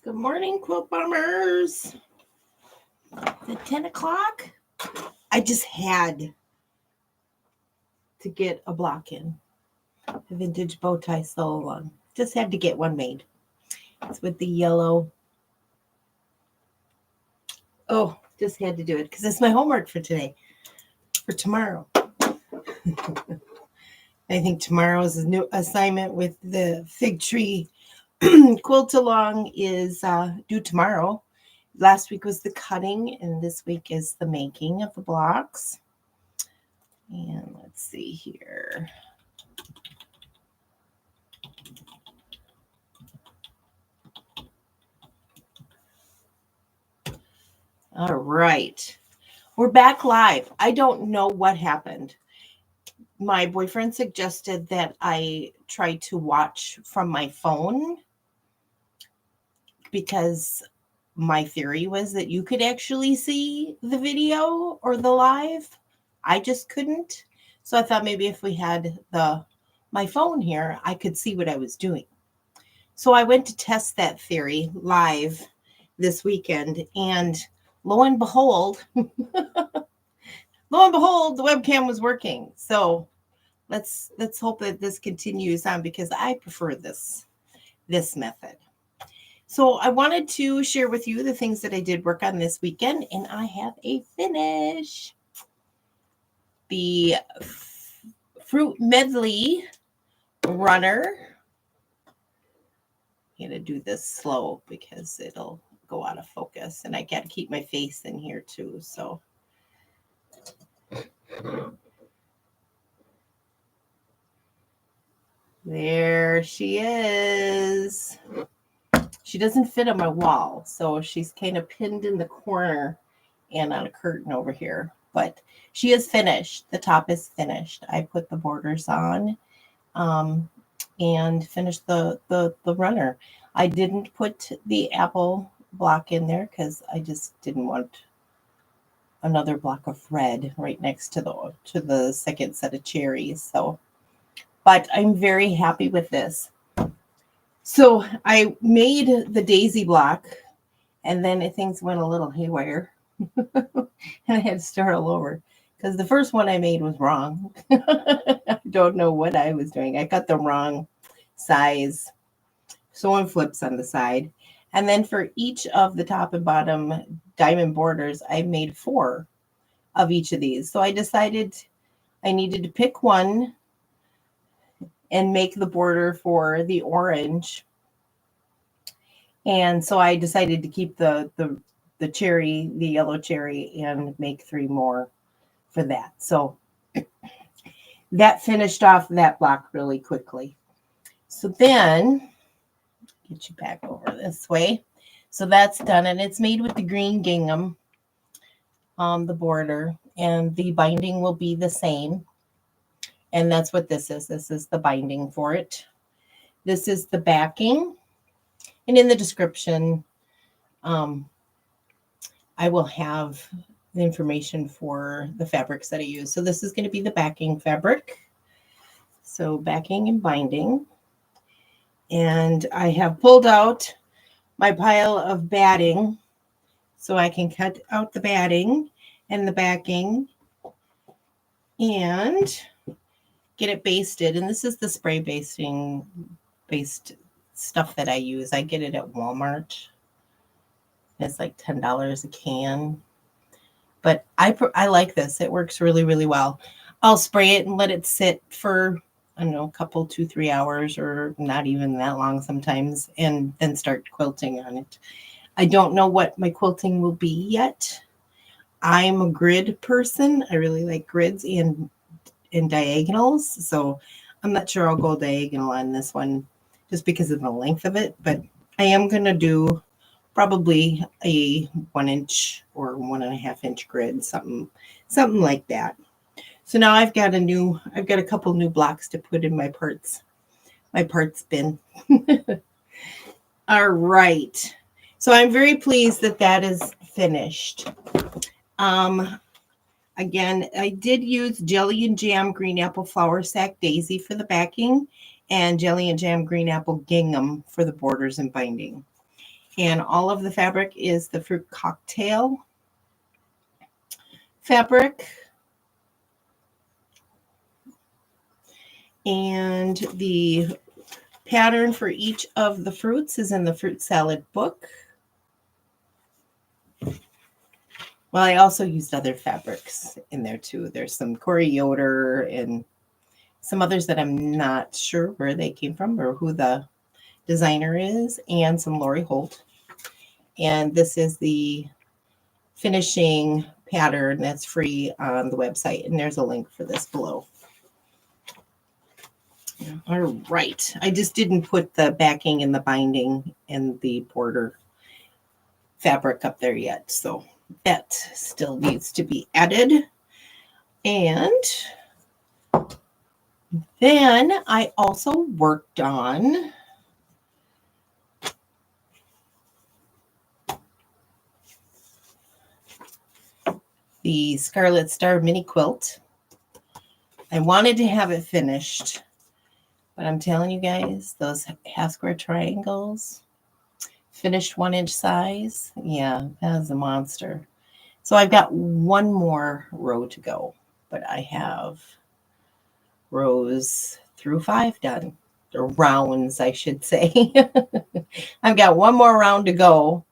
Good morning, Quilt BOM'ers. At 10 o'clock, I just had to get a block in. A vintage bow tie sew-along. Just had to get one made. It's with the yellow. Oh, just had to do it because it's my homework for today, for tomorrow. I think tomorrow's a new assignment with the fig tree quilt along is due tomorrow. Last week was the cutting, and this week is the making of the blocks. And let's see here. All right. We're back live. I don't know what happened. My boyfriend suggested that I try to watch from my phone because my theory was that you could actually see the video or the live. I just couldn't. So I thought maybe if we had my phone here, I could see what I was doing. So I went to test that theory live this weekend, and lo and behold, the webcam was working. So let's hope that this continues on because I prefer this method. So I wanted to share with you the things that I did work on this weekend, and I have a finish. The Fruit Medley runner. I'm going to do this slow because it'll go out of focus, and I got to keep my face in here too. So there she is. She doesn't fit on my wall, so she's kind of pinned in the corner and on a curtain over here. But she is finished. The top is finished. I put the borders on and finished the runner. I didn't put the apple block in there because I just didn't want another block of red right next to the second set of cherries. So, but I'm very happy with this. So I made the daisy block, and then things went a little haywire, and I had to start all over because the first one I made was wrong. I don't know what I was doing. I got the wrong size sewing flips on the side, and then for each of the top and bottom diamond borders, I made 4 of each of these. So I decided I needed to pick one and make the border for the orange And so I decided to keep the cherry, the yellow cherry, and make 3 more for that. So that finished off that block really quickly. So then, get you back over this way. So that's done, and it's made with the green gingham on the border, and the binding will be the same. And that's what this is. This is the binding for it. This is the backing. And in the description, I will have the information for the fabrics that I use. So this is going to be the backing fabric. So backing and binding. And I have pulled out my pile of batting so I can cut out the batting and the backing and get it basted. And this is the spray based stuff that I use. I get it at Walmart. It's like $10 a can. But I like this. It works really, really well. I'll spray it and let it sit for, I don't know, a couple, 2-3 hours, or not even that long sometimes, and then start quilting on it. I don't know what my quilting will be yet. I'm a grid person. I really like grids and diagonals. So I'm not sure I'll go diagonal on this one just because of the length of it. But I am going to do probably a 1 inch or 1.5 inch grid, something like that. So now I've got a couple new blocks to put in my parts bin. All right. So I'm very pleased that is finished. Again, I did use Jelly and Jam Green Apple Flower Sack Daisy for the backing and Jelly and Jam Green Apple Gingham for the borders and binding. And all of the fabric is the Fruit Cocktail fabric. And the pattern for each of the fruits is in the Fruit Salad book. Well, I also used other fabrics in there too. There's some Corey Yoder and some others that I'm not sure where they came from or who the designer is, and some Lori Holt. And this is the finishing pattern that's free on the website, and there's a link for this below. All right. I just didn't put the backing and the binding and the border fabric up there yet, so that still needs to be added. And then I also worked on the Scarlet Star mini quilt. I wanted to have it finished, but I'm telling you guys, those half square triangles, finished 1 inch size, yeah, that is a monster. So I've got one more row to go, but I have rows through 5 done, or rounds, I should say. I've got one more round to go.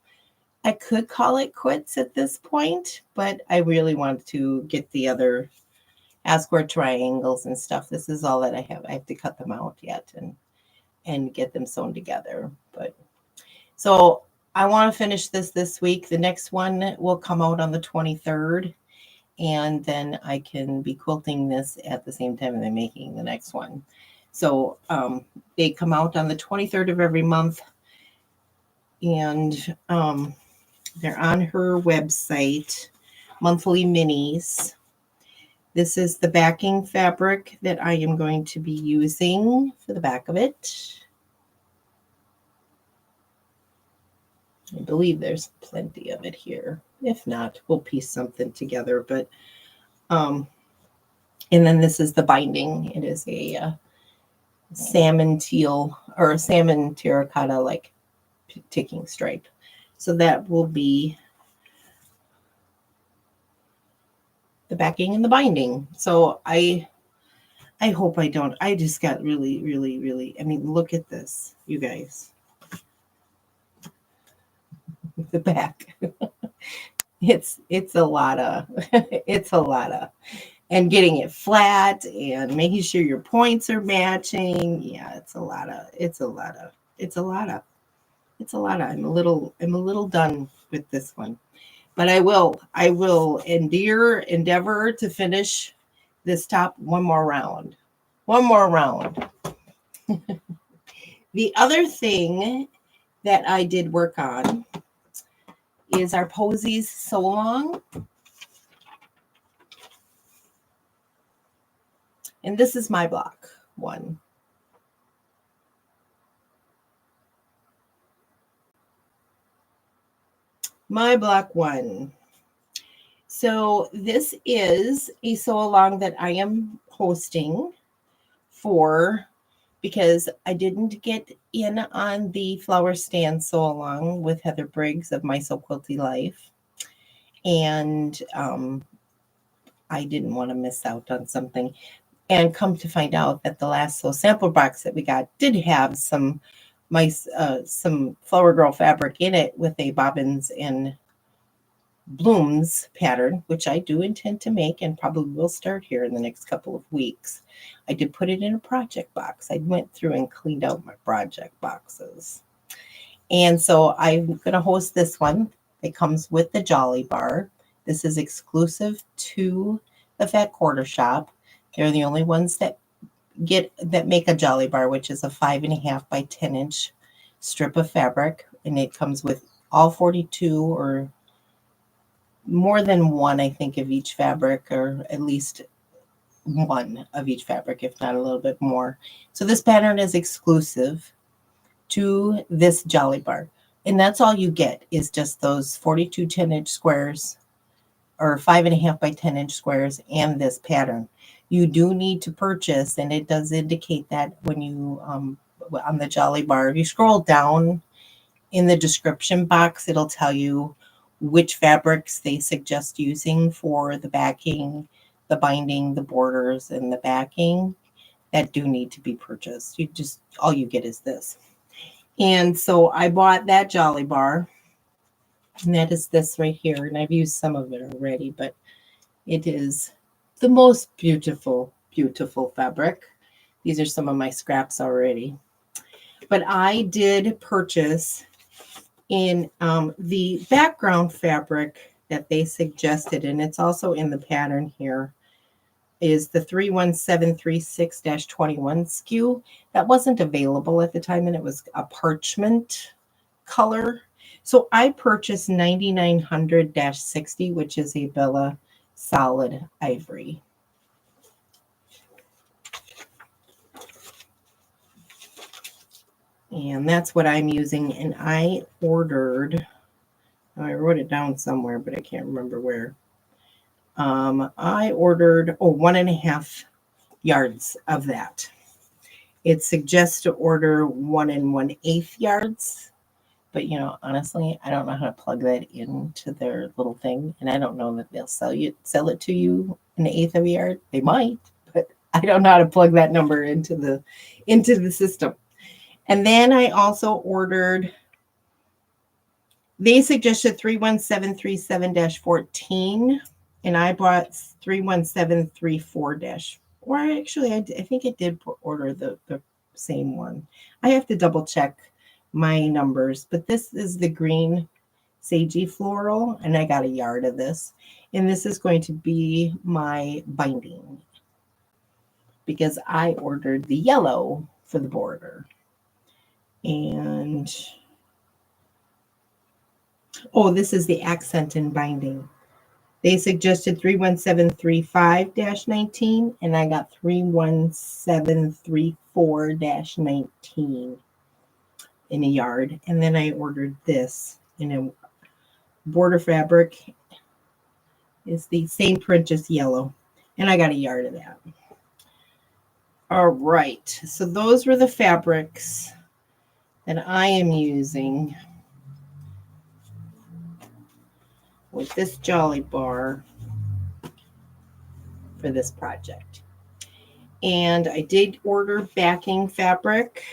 I could call it quits at this point, but I really want to get the other half-square triangles and stuff. This is all that I have. I have to cut them out yet and get them sewn together. But so I want to finish this week. The next one will come out on the 23rd, and then I can be quilting this at the same time that I'm making the next one. So they come out on the 23rd of every month, and they're on her website, Monthly Minis. This is the backing fabric that I am going to be using for the back of it. I believe there's plenty of it here. If not, we'll piece something together. But and then this is the binding. It is a salmon teal or a salmon terracotta like ticking stripe. So that will be the backing and the binding. So I hope I don't. I just got really, really, really. I mean, look at this, you guys. The back. it's a lot of and getting it flat and making sure your points are matching. Yeah, it's a lot of It's a lot. I'm a little done with this one. But I will endeavor to finish this top one more round. One more round. The other thing that I did work on is our Posies Sew Along. And this is my block one. My block one. So this is a sew along that I am hosting for, because I didn't get in on the flower stand sew along with Heather Briggs of My So Quilty Life. And I didn't want to miss out on something. And come to find out that the last sew sample box that we got did have some Flower Girl fabric in it with a bobbins and blooms pattern, which I do intend to make and probably will start here in the next couple of weeks. I did put it in a project box. I went through and cleaned out my project boxes. And so I'm going to host this one. It comes with the Jolly Bar. This is exclusive to the Fat Quarter Shop. They're the only ones that make a Jolly Bar, which is a 5.5 by 10 inch strip of fabric. And it comes with all 42 or more than one, I think, of each fabric, or at least one of each fabric, if not a little bit more. So this pattern is exclusive to this Jolly Bar. And that's all you get, is just those 42 10-inch squares or 5.5 by 10 inch squares and this pattern. You do need to purchase, and it does indicate that when you on the Jolly Bar, if you scroll down in the description box, it'll tell you which fabrics they suggest using for the backing, the binding, the borders, and the backing that do need to be purchased. All you get is this. And so I bought that Jolly Bar, and that is this right here. And I've used some of it already, but it is the most beautiful, beautiful fabric. These are some of my scraps already. But I did purchase in the background fabric that they suggested, and it's also in the pattern here, is the 31736-21 SKU. That wasn't available at the time, and it was a parchment color. So I purchased 9900-60, which is a Bella Solid Ivory. And that's what I'm using. And I ordered, I wrote it down somewhere, but I can't remember where. I ordered 1.5 yards of that. It suggests to order 1 1/8 yards. But, honestly, I don't know how to plug that into their little thing. And I don't know that they'll sell it to you 1/8 of a yard. They might, but I don't know how to plug that number into the system. And then I also ordered, they suggested 31737-14, and I bought 31734- or actually, I think it did order the same one. I have to double check my numbers, but this is the green sagey floral, and I got a yard of this. And this is going to be my binding, because I ordered the yellow for the border. And this is the accent and binding. They suggested 31735-19, and I got 31734-19 in a yard. And then I ordered this in a border fabric. It's the same print as yellow, and I got a yard of that. All right, so those were the fabrics that I am using with this Jolly Bar for this project. And I did order backing fabric.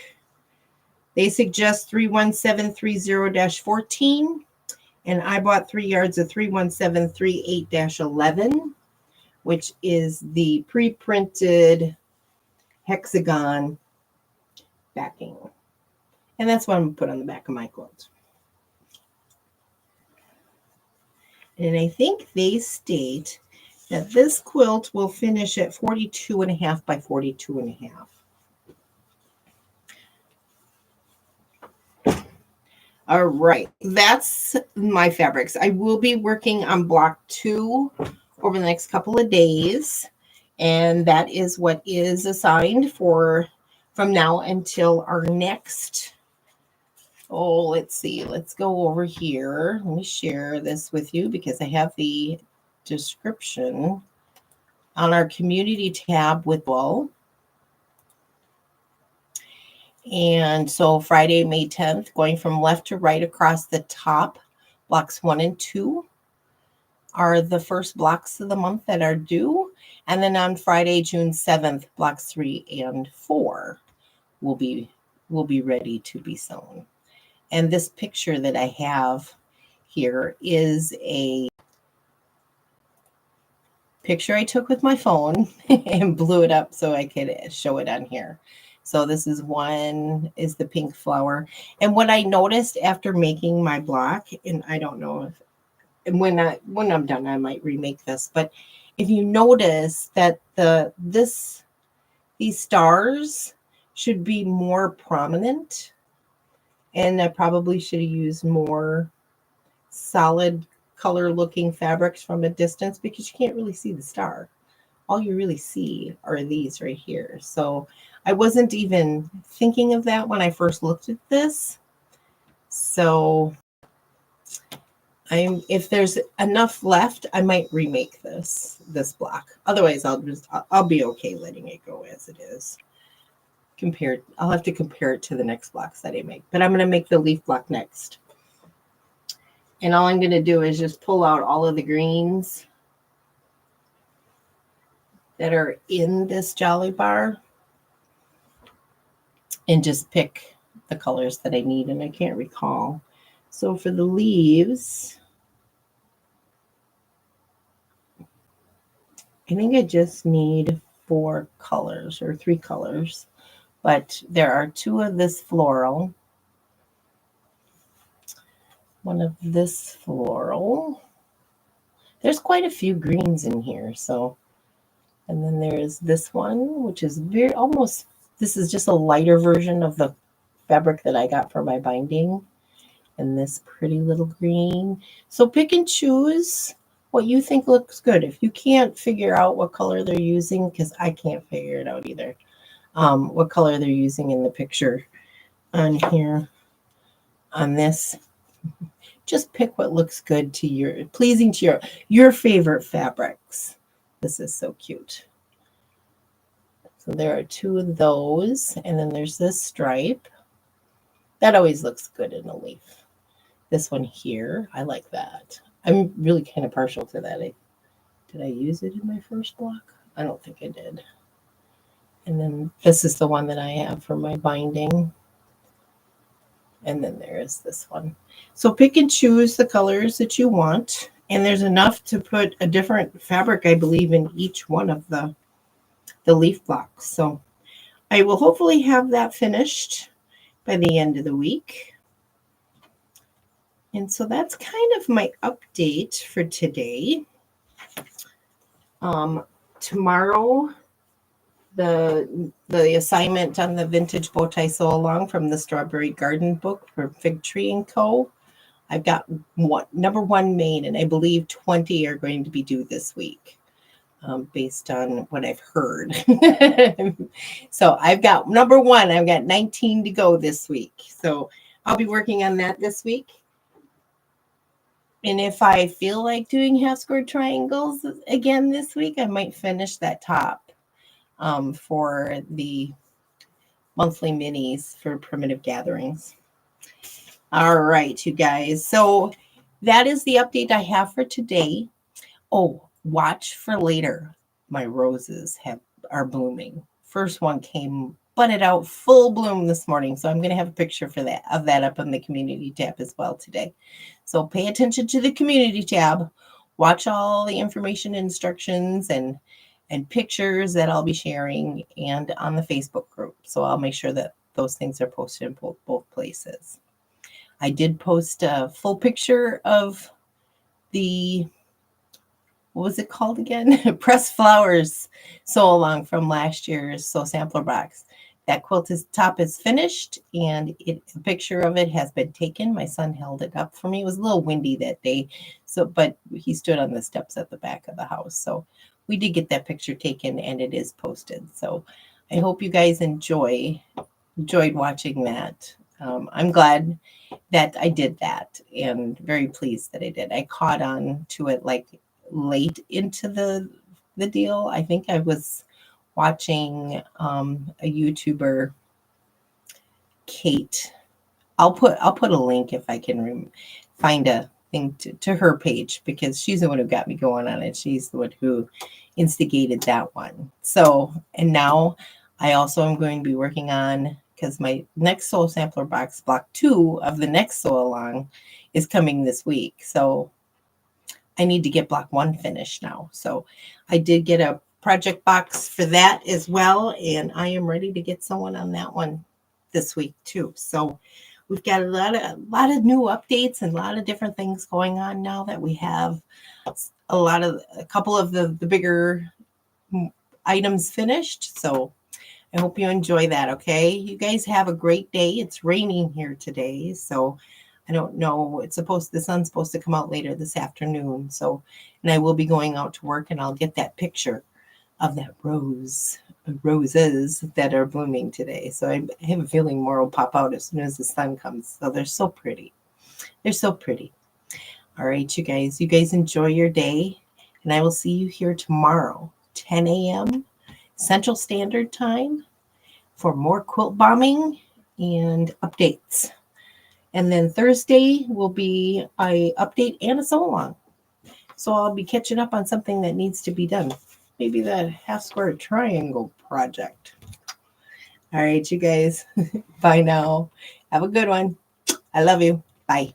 They suggest 31730-14, and I bought 3 yards of 31738-11, which is the pre-printed hexagon backing. And that's what I'm going to put on the back of my quilt. And I think they state that this quilt will finish at 42.5 by 42.5. All right, that's my fabrics. I will be working on block 2 over the next couple of days, and that is what is assigned for from now until our next. Oh, let's see. Let's go over here. Let me share this with you because I have the description on our community tab with Will. And so Friday, May 10th, going from left to right across the top, blocks 1 and 2 are the first blocks of the month that are due. And then on Friday, June 7th, blocks 3 and 4 will be ready to be sewn. And this picture that I have here is a picture I took with my phone and blew it up so I could show it on here. So this is one is the pink flower. And what I noticed after making my block, and I don't know if and when I'm done, I might remake this, but if you notice that these stars should be more prominent, and I probably should have used more solid color looking fabrics from a distance because you can't really see the star. All you really see are these right here. So I wasn't even thinking of that when I first looked at this. So if there's enough left, I might remake this block. Otherwise, I'll be okay letting it go as it is. I'll have to compare it to the next blocks that I make. But I'm going to make the leaf block next. And all I'm going to do is just pull out all of the greens that are in this Jolly Bar and just pick the colors that I need, and I can't recall. So for the leaves, I think I just need 4 colors or 3 colors, but there are 2 of this floral, one of this floral. There's quite a few greens in here, so. And then there is this one, which is this is just a lighter version of the fabric that I got for my binding. And this pretty little green. So pick and choose what you think looks good. If you can't figure out what color they're using, because I can't figure it out either, what color they're using in the picture on here, on this, just pick what looks good to pleasing to your favorite fabrics. This is so cute. So there are 2 of those. And then there's this stripe. That always looks good in a leaf. This one here, I like that. I'm really kind of partial to that. Did I use it in my first block? I don't think I did. And then this is the one that I have for my binding. And then there is this one. So pick and choose the colors that you want. And there's enough to put a different fabric, I believe, in each one of the leaf blocks. So I will hopefully have that finished by the end of the week. And so that's kind of my update for today. Tomorrow, the assignment on the vintage bow tie sew along from the Strawberry Garden book for Fig Tree & Co. I've got number 1 made, and I believe 20 are going to be due this week, based on what I've heard. So I've got number 1. I've got 19 to go this week. So I'll be working on that this week. And if I feel like doing half square triangles again this week, I might finish that top for the monthly minis for primitive gatherings. All right, you guys. So that is the update I have for today. Oh, watch for later. My roses are blooming. First one came budded out full bloom this morning. So I'm going to have a picture of that up on the community tab as well today. So pay attention to the community tab. Watch all the information, instructions, and pictures that I'll be sharing, and on the Facebook group. So I'll make sure that those things are posted in both places. I did post a full picture of the, what was it called again? Pressed Flowers sew along from last year's sew sampler box. That quilt top is finished, and a picture of it has been taken. My son held it up for me. It was a little windy that day, but he stood on the steps at the back of the house. So we did get that picture taken, and it is posted. So I hope you guys enjoyed watching that. I'm glad that I did that, and very pleased that I did. I caught on to it like late into the deal. I think I was watching a YouTuber, Kate. I'll put a link if I can find a thing to her page, because she's the one who got me going on it. She's the one who instigated that one. So, and now I also am going to be working on, because my next sew sampler box, block 2 of the next sew along, is coming this week. So I need to get block 1 finished now. So I did get a project box for that as well, and I am ready to get someone on that one this week too. So we've got a lot of new updates and a lot of different things going on now that we have a couple of the bigger items finished. So I hope you enjoy that. Okay, you guys have a great day. It's raining here today, so I don't know. The sun's supposed to come out later this afternoon. So, and I will be going out to work, and I'll get that picture of that roses that are blooming today. So I have a feeling more will pop out as soon as the sun comes. So they're so pretty. They're so pretty. All right, you guys enjoy your day, and I will see you here tomorrow, 10 a.m. Central Standard Time, for more quilt bombing and updates. And then Thursday will be an update and a sew along. So I'll be catching up on something that needs to be done. Maybe the half square triangle project. All right, you guys. Bye now. Have a good one. I love you. Bye.